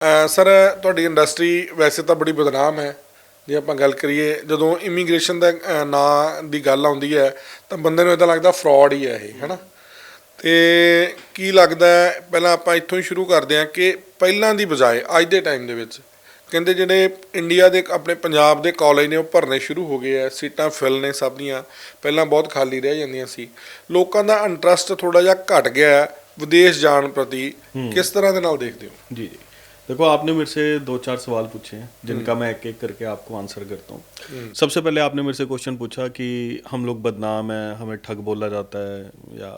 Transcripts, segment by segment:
Sir ਤੁਹਾਡੀ industry ਵੈਸੇ ਤਾਂ ਬੜੀ ਬਦਨਾਮ ਹੈ। ਜੇ ਆਪਾਂ ਗੱਲ ਕਰੀਏ ਜਦੋਂ ਇਮੀਗ੍ਰੇਸ਼ਨ ਦਾ ਨਾਂ ਦੀ ਗੱਲ ਆਉਂਦੀ ਹੈ ਤਾਂ ਬੰਦੇ ਨੂੰ ਇੱਦਾਂ ਲੱਗਦਾ ਫਰਾਡ ਹੀ ਹੈ ਇਹ, ਹੈ ਨਾ। ਅਤੇ ਕੀ ਲੱਗਦਾ ਹੈ, ਪਹਿਲਾਂ ਆਪਾਂ ਇੱਥੋਂ ਹੀ ਸ਼ੁਰੂ ਕਰਦੇ ਹਾਂ ਕਿ ਪਹਿਲਾਂ ਦੀ ਬਜਾਏ ਅੱਜ ਦੇ ਟਾਈਮ ਦੇ ਵਿੱਚ ਕਹਿੰਦੇ ਜਿਹੜੇ ਇੰਡੀਆ ਦੇ ਆਪਣੇ ਪੰਜਾਬ ਦੇ ਕਾਲਜ ਨੇ ਉਹ ਭਰਨੇ ਸ਼ੁਰੂ ਹੋ ਗਏ ਆ, ਸੀਟਾਂ ਫਿਲ ਨੇ ਸਭ ਦੀਆਂ। ਪਹਿਲਾਂ ਬਹੁਤ ਖਾਲੀ ਰਹਿ ਜਾਂਦੀਆਂ ਸੀ, ਲੋਕਾਂ ਦਾ ਇੰਟਰਸਟ ਥੋੜ੍ਹਾ ਜਿਹਾ ਘਟ ਗਿਆ ਹੈ ਵਿदेश ਜਾਣ ਪ੍ਰਤੀ। ਕਿਸ ਤਰ੍ਹਾਂ ਦੇ ਨਾਲ ਦੇਖਦੇ ਹੋ? जी जी। देखो, आपने मेरे से 2-4 सवाल पूछे हैं जिनका मैं एक एक करके आपको आंसर करता हूँ। सबसे पहले आपने मेरे से क्वेश्चन पूछा कि हम लोग बदनाम हैं, हमें ठग बोला जाता है या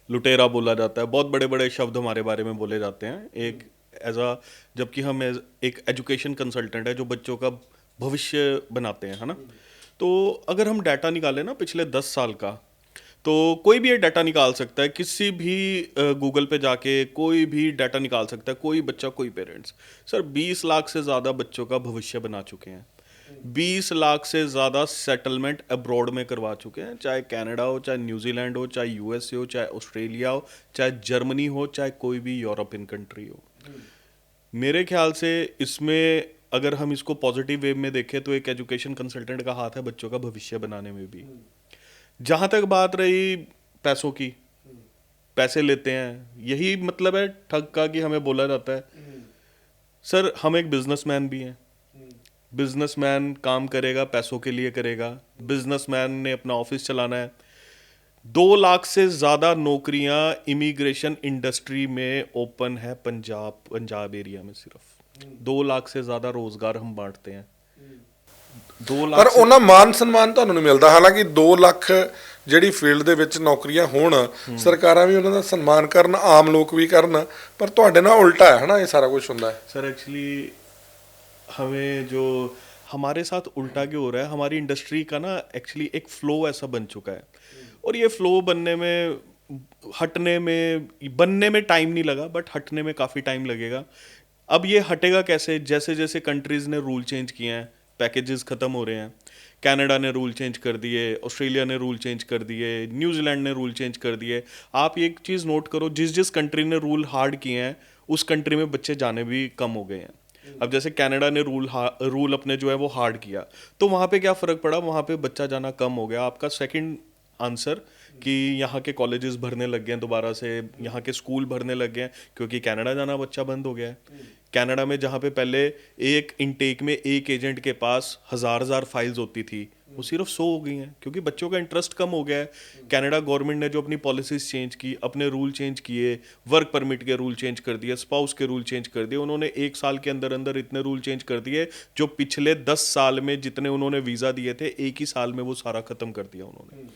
लुटेरा बोला जाता है, बहुत बड़े बड़े शब्द हमारे बारे में बोले जाते हैं एक एज अ, जबकि हम एक एजुकेशन कंसल्टेंट है जो बच्चों का भविष्य बनाते हैं, है ना। तो अगर हम डाटा निकालें ना पिछले 10 साल का, तो कोई भी ये डाटा निकाल सकता है, किसी भी गूगल पे जाके कोई भी डाटा निकाल सकता है, कोई बच्चा कोई पेरेंट्स। सर 20 लाख से ज़्यादा बच्चों का भविष्य बना चुके हैं, 20 लाख से ज़्यादा सेटलमेंट अब्रॉड में करवा चुके हैं, चाहे कनाडा हो, चाहे न्यूजीलैंड हो, चाहे यूएसए हो, चाहे ऑस्ट्रेलिया हो, चाहे जर्मनी हो, चाहे कोई भी यूरोपियन कंट्री हो। मेरे ख्याल से इसमें अगर हम इसको पॉजिटिव वे में देखें तो एक एजुकेशन कंसल्टेंट का हाथ है बच्चों का भविष्य बनाने में भी। जहाँ तक बात रही पैसों की, पैसे लेते हैं, यही मतलब है ठग का कि हमें बोला जाता है। सर हम एक बिजनेसमैन भी हैं, बिजनेसमैन काम करेगा पैसों के लिए करेगा, बिजनेसमैन ने अपना ऑफिस चलाना है। 2 लाख से ज़्यादा नौकरियां इमिग्रेशन इंडस्ट्री में ओपन है पंजाब एरिया में। सिर्फ 2 लाख से ज़्यादा रोजगार हम बांटते हैं। 2 ਪਰ लाख से ਉਹਨਾਂ ਮਾਨ ਸਨਮਾਨ ਤੁਹਾਨੂੰ ਨਹੀਂ ਮਿਲਦਾ। ਹਾਲਾਂਕਿ 2 ਲੱਖ ਜਿਹੜੀ ਫੀਲਡ ਦੇ ਵਿੱਚ ਨੌਕਰੀਆਂ ਹੋਣ, ਸਰਕਾਰਾਂ ਵੀ ਉਹਨਾਂ ਦਾ ਸਨਮਾਨ ਕਰਨ, ਆਮ ਲੋਕ ਵੀ ਕਰਨ, ਪਰ ਤੁਹਾਡੇ ਨਾਲ ਉਲਟਾ ਹੈ ਨਾ, ਇਹ ਸਾਰਾ ਕੁਝ ਹੁੰਦਾ है। सर एक्चुअली हमें जो हमारे साथ उल्टा क्यों हो रहा है, हमारी इंडस्ट्री का ना एक्चुअली एक फ्लो ऐसा बन चुका है, और ये फ्लो बनने में बनने में टाइम नहीं लगा, बट हटने में काफ़ी टाइम लगेगा। अब ये हटेगा कैसे? जैसे जैसे कंट्रीज़ ने रूल चेंज किए हैं, पैकेजेस ख़त्म हो रहे हैं। कनाडा ने रूल चेंज कर दिए, ऑस्ट्रेलिया ने रूल चेंज कर दिए, न्यूजीलैंड ने रूल चेंज कर दिए। आप एक चीज़ नोट करो, जिस जिस कंट्री ने रूल हार्ड किए हैं उस कंट्री में बच्चे जाने भी कम हो गए हैं। अब जैसे कनाडा ने रूल अपने जो है वो हार्ड किया, तो वहाँ पे क्या फ़र्क पड़ा? वहाँ पे बच्चा जाना कम हो गया। आपका सेकंड आंसर कि यहाँ के कॉलेजेस भरने लग गए हैं दोबारा से, यहाँ के स्कूल भरने लग गए हैं क्योंकि कनाडा जाना बच्चा बंद हो गया है। कनाडा में जहाँ पे पहले एक इनटेक में एक एजेंट के पास हज़ार फाइल्स होती थी, वो सिर्फ 100 हो गई हैं क्योंकि बच्चों का इंटरेस्ट कम हो गया है। कनाडा गवर्नमेंट ने जो अपनी पॉलिसीज़ चेंज की, अपने रूल चेंज किए, वर्क परमिट के रूल चेंज कर दिए, स्पाउस के रूल चेंज कर दिए, उन्होंने 1 साल के अंदर अंदर इतने रूल चेंज कर दिए जो पिछले 10 साल में जितने उन्होंने वीज़ा दिए थे, एक ही साल में वो सारा ख़त्म कर दिया उन्होंने।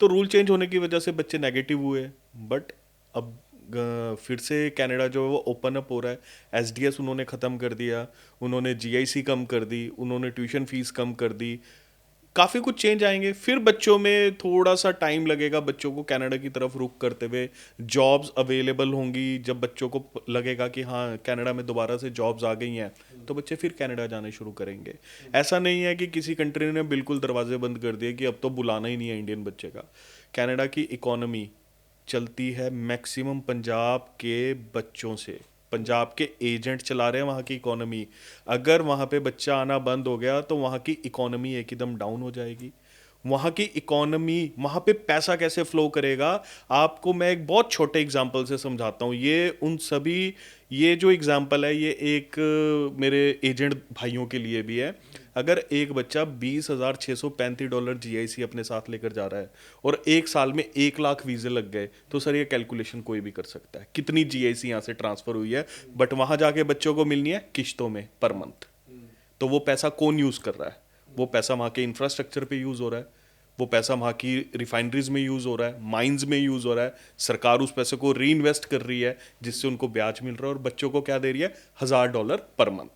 तो रूल चेंज होने की वजह से बच्चे नेगेटिव हुए, बट अब फिर से कनाडा जो है वो ओपन अप हो रहा है। एसडीएस उन्होंने ख़त्म कर दिया, उन्होंने जीआईसी कम कर दी, उन्होंने ट्यूशन फीस कम कर दी, काफ़ी कुछ चेंज आएंगे। फिर बच्चों में थोड़ा सा टाइम लगेगा बच्चों को कनाडा की तरफ रुख करते हुए। जॉब्स अवेलेबल होंगी, जब बच्चों को लगेगा कि हाँ कनाडा में दोबारा से जॉब्स आ गई हैं, तो बच्चे फिर कनाडा जाने शुरू करेंगे। ऐसा नहीं है कि किसी कंट्री ने बिल्कुल दरवाजे बंद कर दिए कि अब तो बुलाना ही नहीं है इंडियन बच्चे का। कनाडा की इकॉनमी चलती है मैक्सिमम पंजाब के बच्चों से, पंजाब के एजेंट चला रहे हैं वहाँ की इकोनॉमी। अगर वहाँ पे बच्चा आना बंद हो गया तो वहाँ की इकोनॉमी एकदम डाउन हो जाएगी। वहाँ की इकोनॉमी, वहाँ पे पैसा कैसे फ्लो करेगा? आपको मैं एक बहुत छोटे एग्जांपल से समझाता हूँ। ये जो एग्जांपल है ये एक मेरे एजेंट भाइयों के लिए भी है। अगर एक बच्चा $20,635 जीआईसी अपने साथ लेकर जा रहा है और 1 साल में 1 लाख वीज़े लग गए, तो सर ये कैलकुलेशन कोई भी कर सकता है कितनी जीआईसी यहाँ से ट्रांसफ़र हुई है। बट वहाँ जाके बच्चों को मिलनी है किश्तों में पर मंथ। तो वो पैसा कौन यूज़ कर रहा है? वो पैसा वहाँ के इंफ्रास्ट्रक्चर पे यूज़ हो रहा है, वो पैसा वहाँ की रिफाइनरीज में यूज़ हो रहा है, माइंस में यूज़ हो रहा है। सरकार उस पैसे को री इन्वेस्ट कर रही है जिससे उनको ब्याज मिल रहा है, और बच्चों को क्या दे रही है? $1,000 पर मंथ।